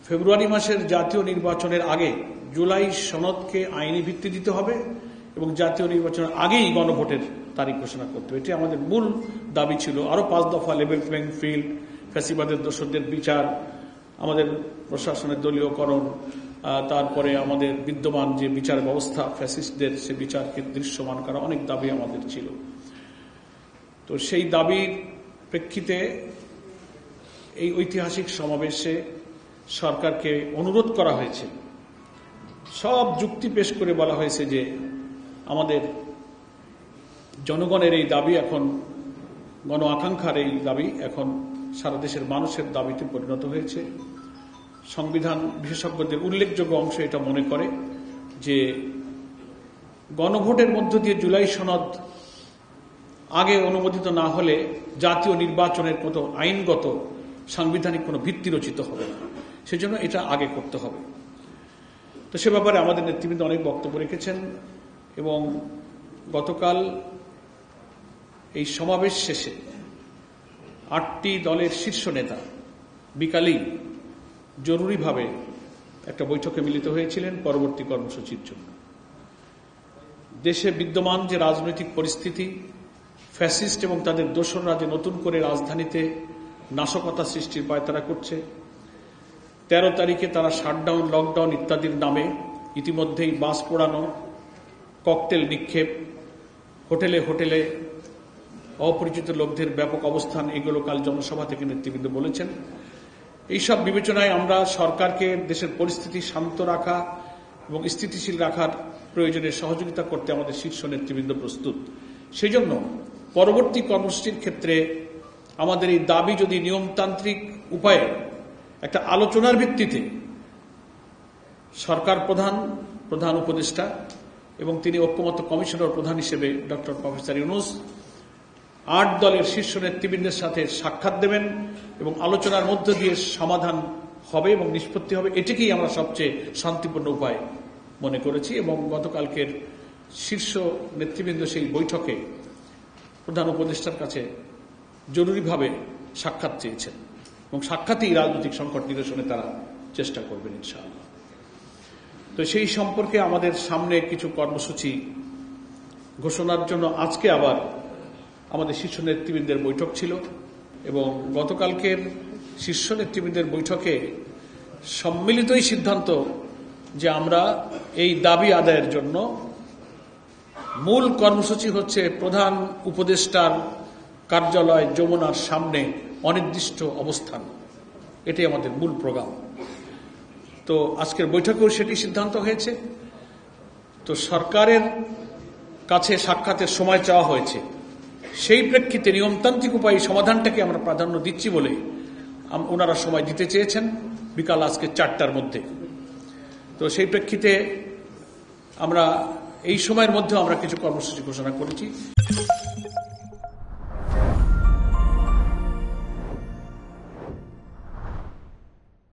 ফেব্রুয়ারি মাসের জাতীয় নির্বাচনের আগে জুলাই সনদকে আইনি ভিত্তি দিতে হবে এবং জাতীয় নির্বাচনের আগেই গণভোটের তারিখ ঘোষণা করতে হবে। এটি আমাদের মূল দাবি ছিল। আরো 5 দফা লেভেল প্লেইং ফিল্ড, ফ্যাসিবাদের দোষরদের বিচার, আমাদের প্রশাসনের দলীয়করণ, তারপরে আমাদের বিদ্যমান যে বিচার ব্যবস্থা ফ্যাসিস্টদের সে বিচারকে দৃশ্যমান করা, অনেক দাবি আমাদের ছিল। তো সেই দাবির প্রেক্ষিতে এই ঐতিহাসিক সমাবেশে সরকারকে অনুরোধ করা হয়েছে, সব যুক্তি পেশ করে বলা হয়েছে যে আমাদের জনগণের এই দাবি এখন, গণ আকাঙ্ক্ষার এই দাবি এখন সারা দেশের মানুষের দাবিতে পরিণত হয়েছে। সংবিধান বিশেষজ্ঞদের উল্লেখযোগ্য অংশ এটা মনে করে যে গণভোটের মধ্য দিয়ে জুলাই সনদ আগে অনুমোদিত না হলে জাতীয় নির্বাচনের মতো আইনগত সাংবিধানিক কোনো ভিত্তি রচিত হবে না, সেজন্য এটা আগে করতে হবে। তো সে ব্যাপারে আমাদের নেতৃবৃন্দ অনেক বক্তব্য রেখেছেন এবং গতকাল এই সমাবেশ শেষে 8টি দলের শীর্ষ নেতা বিকালেই জরুরিভাবে একটা বৈঠকে মিলিত হয়েছিলেন পরবর্তী কর্মসূচির জন্য। দেশে বিদ্যমান যে রাজনৈতিক পরিস্থিতি, ফ্যাসিস্ট এবং তাদের দোসররা যে নতুন করে রাজধানীতে নাশকতা সৃষ্টির পায়তারা করছে, 13 তারিখে তারা শাটডাউন, লকডাউন ইত্যাদির নামে ইতিমধ্যেই বাস পোড়ানো, ককটেল নিক্ষেপ, হোটেলে হোটেলে অপরিচিত লোকদের ব্যাপক অবস্থান, এগুলো কাল জনসভা থেকে নেতৃবৃন্দ বলেছেন। এইসব বিবেচনায় আমরা সরকারকে দেশের পরিস্থিতি শান্ত রাখা এবং স্থিতিশীল রাখার প্রয়োজনে সহযোগিতা করতে আমাদের শীর্ষ নেতৃবৃন্দ প্রস্তুত। সেই জন্য পরবর্তী কর্মসূচির ক্ষেত্রে আমাদের এই দাবি যদি নিয়মতান্ত্রিক উপায়ে একটা আলোচনার ভিত্তিতে সরকার প্রধান উপদেষ্টা এবং তিনি ঐক্যমত্য কমিশনের প্রধান হিসেবে ডক্টর প্রফেসর ইউনূস 8 দলের শীর্ষ নেতৃবৃন্দের সাথে সাক্ষাৎ দেবেন এবং আলোচনার মধ্য দিয়ে সমাধান হবে এবং নিষ্পত্তি হবে, এটিকেই আমরা সবচেয়ে শান্তিপূর্ণ উপায় মনে করেছি। এবং গতকালকের শীর্ষ নেতৃবৃন্দ সেই বৈঠকে প্রধান উপদেষ্টার কাছে জরুরিভাবে সাক্ষাৎ চেয়েছেন এবং সাক্ষাতেই রাজনৈতিক সংকট নিরসনে তারা চেষ্টা করবেন ইনশাআল্লাহ। তো সেই সম্পর্কে আমাদের সামনে কিছু কর্মসূচি ঘোষণার জন্য আজকে আবার আমাদের শীর্ষ নেতৃবৃন্দের বৈঠক ছিল এবং গতকালকের শীর্ষ নেতৃবৃন্দের বৈঠকে সম্মিলিতই সিদ্ধান্ত যে আমরা এই দাবি আদায়ের জন্য মূল কর্মসূচি হচ্ছে প্রধান উপদেষ্টার কার্যালয় যমুনার সামনে অনির্দিষ্ট অবস্থান, এটাই আমাদের মূল প্রোগ্রাম। তো আজকের বৈঠকেও সেটি সিদ্ধান্ত হয়েছে। তো সরকারের কাছে সাক্ষাতের সময় চাওয়া হয়েছে, সেই প্রেক্ষিতে নিয়মতান্ত্রিক উপায়ে সমাধানটাকে আমরা প্রাধান্য দিচ্ছি বলে ওনারা সময় দিতে চেয়েছেন বিকাল আজকে 4টার মধ্যে। তো সেই প্রেক্ষিতে আমরা এই সময়ের মধ্যে আমরা কিছু কর্মসূচি ঘোষণা করেছি।